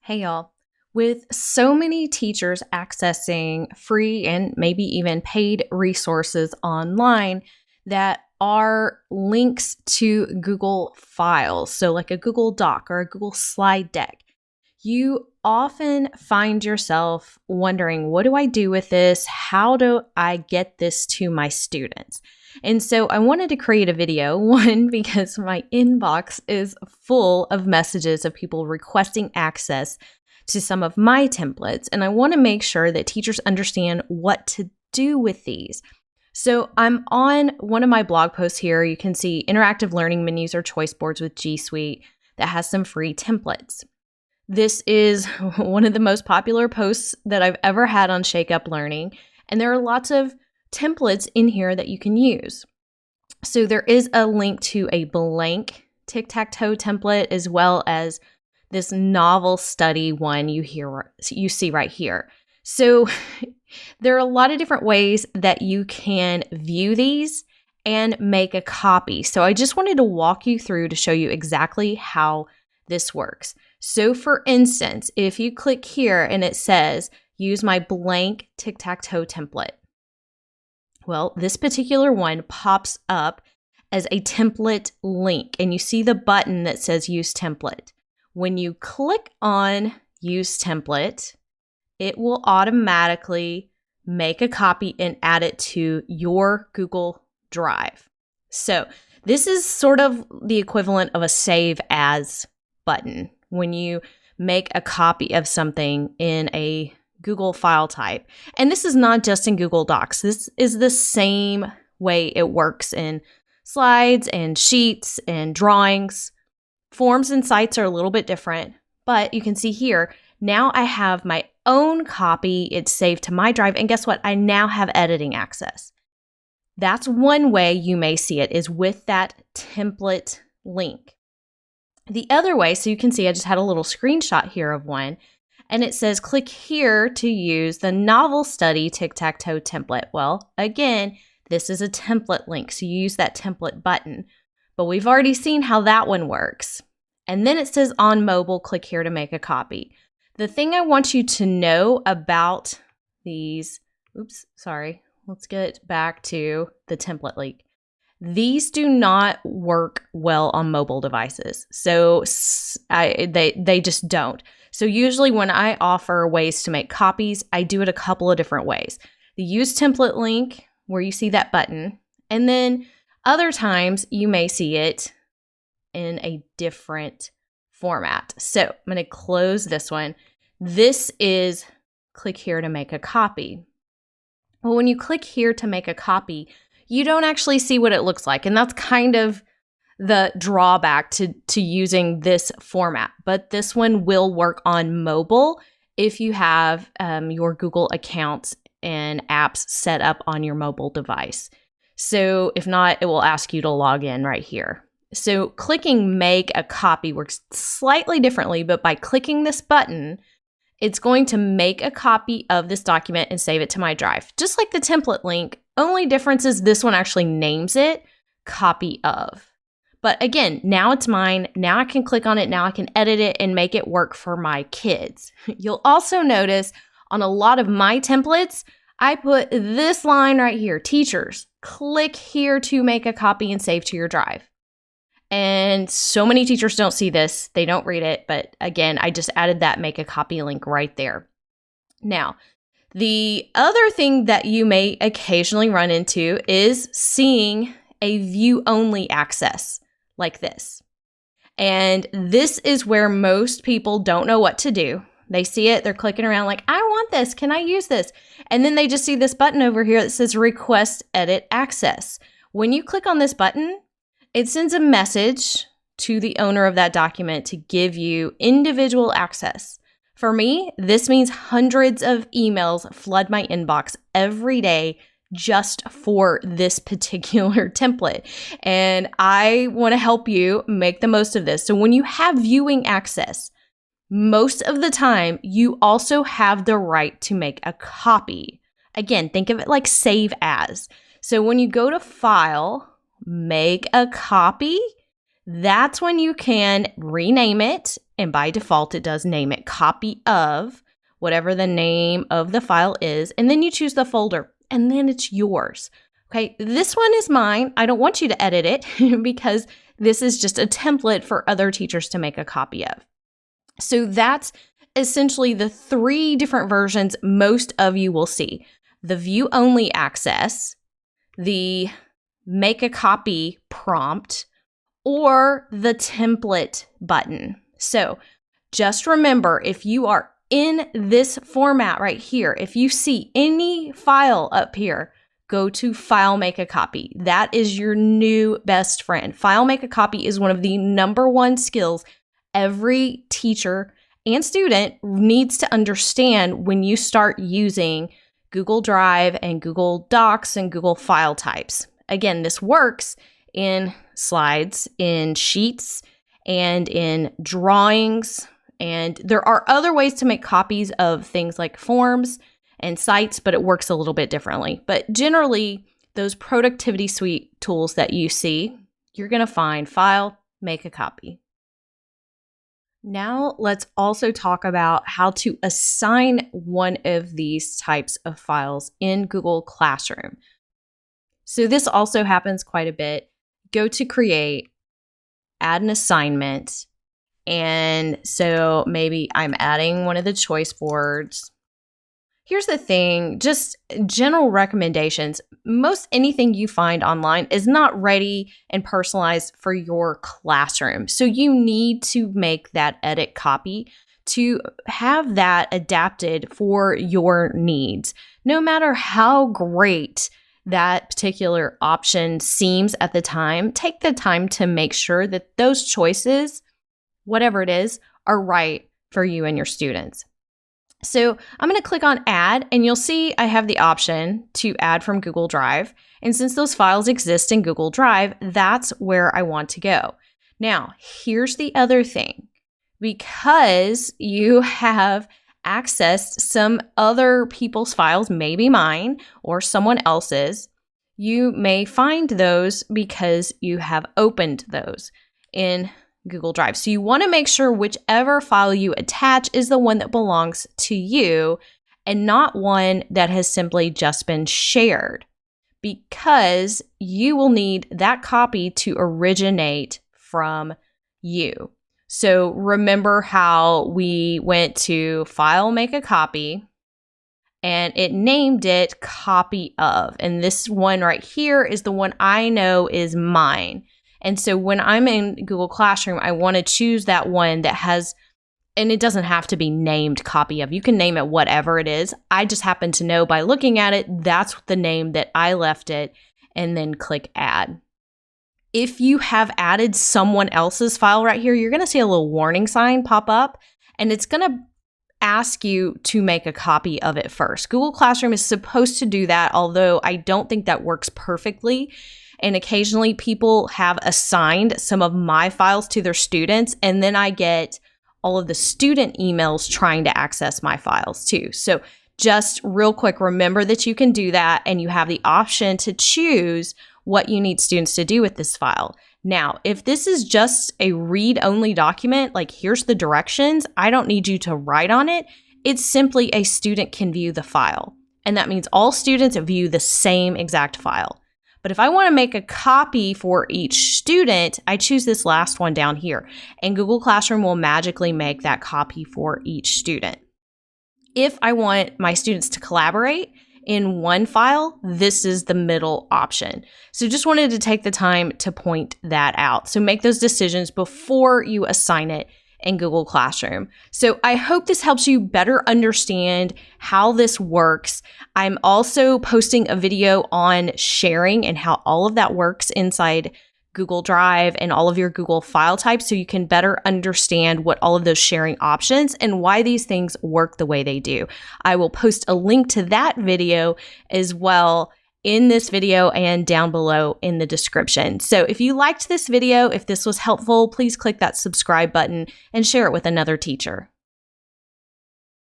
Hey y'all. With so many teachers accessing free and maybe even paid resources online that are links to Google Files, so like a Google Doc or a Google slide deck, you often find yourself wondering, what do I do with this? How do I get this to my students? And so I wanted to create a video, one, because my inbox is full of messages of people requesting access to some of my templates, and I want to make sure that teachers understand what to do with these. So I'm on one of my blog posts here. You can see interactive learning menus or choice boards with G Suite that has some free templates. This is one of the most popular posts that I've ever had on Shake Up Learning, and there are lots of templates in here that you can use. So there is a link to a blank tic-tac-toe template as well as this novel study one you see right here. So there are a lot of different ways that you can view these and make a copy. So I just wanted to walk you through to show you exactly how this works. So for instance, if you click here and it says, use my blank tic-tac-toe template. Well, this particular one pops up as a template link, and you see the button that says use template. When you click on use template, it will automatically make a copy and add it to your Google Drive. So this is sort of the equivalent of a save as button when you make a copy of something in a Google file type. And this is not just in Google Docs. This is the same way it works in slides and sheets and drawings. Forms and sites are a little bit different, but you can see here, now I have my own copy. It's saved to my drive. And guess what? I now have editing access. That's one way you may see it, is with that template link. The other way, so you can see I just had a little screenshot here of one, and it says click here to use the novel study tic-tac-toe template. Well, again, this is a template link, so you use that template button. But we've already seen how that one works. And then it says on mobile, click here to make a copy. The thing I want you to know about these, let's get back to the template link. These do not work well on mobile devices. So they just don't. So usually when I offer ways to make copies, I do it a couple of different ways. The use template link, where you see that button, and then other times you may see it in a different format. So I'm going to close this one. This is click here to make a copy. Well, when you click here to make a copy, you don't actually see what it looks like. And that's kind of the drawback to using this format. But this one will work on mobile if you have your Google accounts and apps set up on your mobile device. So if not, it will ask you to log in right here. So clicking make a copy works slightly differently, but by clicking this button, it's going to make a copy of this document and save it to my drive. Just like the template link, only difference is this one actually names it copy of. But again, now it's mine. Now I can click on it. Now I can edit it and make it work for my kids. You'll also notice on a lot of my templates, I put this line right here, teachers, click here to make a copy and save to your drive. And so many teachers don't see this. They don't read it. But again, I just added that make a copy link right there. Now, the other thing that you may occasionally run into is seeing a view-only access like this. And this is where most people don't know what to do. They see it, they're clicking around like, I want this, can I use this? And then they just see this button over here that says request edit access. When you click on this button, it sends a message to the owner of that document to give you individual access. For me, this means hundreds of emails flood my inbox every day just for this particular template. And I want to help you make the most of this. So when you have viewing access, most of the time, you also have the right to make a copy. Again, think of it like save as. So when you go to File, Make a Copy, that's when you can rename it. And by default, it does name it copy of whatever the name of the file is. And then you choose the folder and then it's yours. Okay, this one is mine. I don't want you to edit it because this is just a template for other teachers to make a copy of. So that's essentially the 3 different versions most of you will see. The view only access, the make a copy prompt, or the template button. So just remember, if you are in this format right here, if you see any file up here, go to File Make a Copy. That is your new best friend. File Make a Copy is one of the #1 skills every teacher and student needs to understand when you start using Google Drive and Google Docs and Google file types. Again, this works in slides, in sheets, and in drawings. And there are other ways to make copies of things like forms and sites, but it works a little bit differently. But generally, those productivity suite tools that you see, you're going to find File, Make a Copy. Now, let's also talk about how to assign one of these types of files in Google Classroom. So this also happens quite a bit. Go to Create, add an assignment, and so maybe I'm adding one of the choice boards. Here's the thing, just general recommendations. Most anything you find online is not ready and personalized for your classroom. So you need to make that edit copy to have that adapted for your needs. No matter how great that particular option seems at the time, take the time to make sure that those choices, whatever it is, are right for you and your students. So I'm going to click on Add, and you'll see I have the option to add from Google Drive. And since those files exist in Google Drive, that's where I want to go. Now, here's the other thing. Because you have accessed some other people's files, maybe mine or someone else's, you may find those because you have opened those in Google Drive. So you want to make sure whichever file you attach is the one that belongs to you and not one that has simply just been shared, because you will need that copy to originate from you. So remember how we went to File, Make a Copy, and it named it Copy of. And this one right here is the one I know is mine. And so when I'm in Google Classroom, I want to choose that one that has, and it doesn't have to be named Copy of. You can name it whatever it is. I just happen to know by looking at it, that's the name that I left it, and then click Add. If you have added someone else's file right here, you're going to see a little warning sign pop up, and it's going to ask you to make a copy of it first. Google Classroom is supposed to do that, although I don't think that works perfectly. And occasionally people have assigned some of my files to their students, and then I get all of the student emails trying to access my files too. So just real quick, remember that you can do that, and you have the option to choose what you need students to do with this file. Now, if this is just a read-only document, like here's the directions, I don't need you to write on it. It's simply a student can view the file. And that means all students view the same exact file. But if I want to make a copy for each student, I choose this last one down here, and Google Classroom will magically make that copy for each student. If I want my students to collaborate in one file, this is the middle option. So just wanted to take the time to point that out. So make those decisions before you assign it in Google Classroom. So I hope this helps you better understand how this works. I'm also posting a video on sharing and how all of that works inside Google Drive and all of your Google file types, so you can better understand what all of those sharing options and why these things work the way they do. I will post a link to that video as well in this video and down below in the description. So if you liked this video, if this was helpful, please click that subscribe button and share it with another teacher.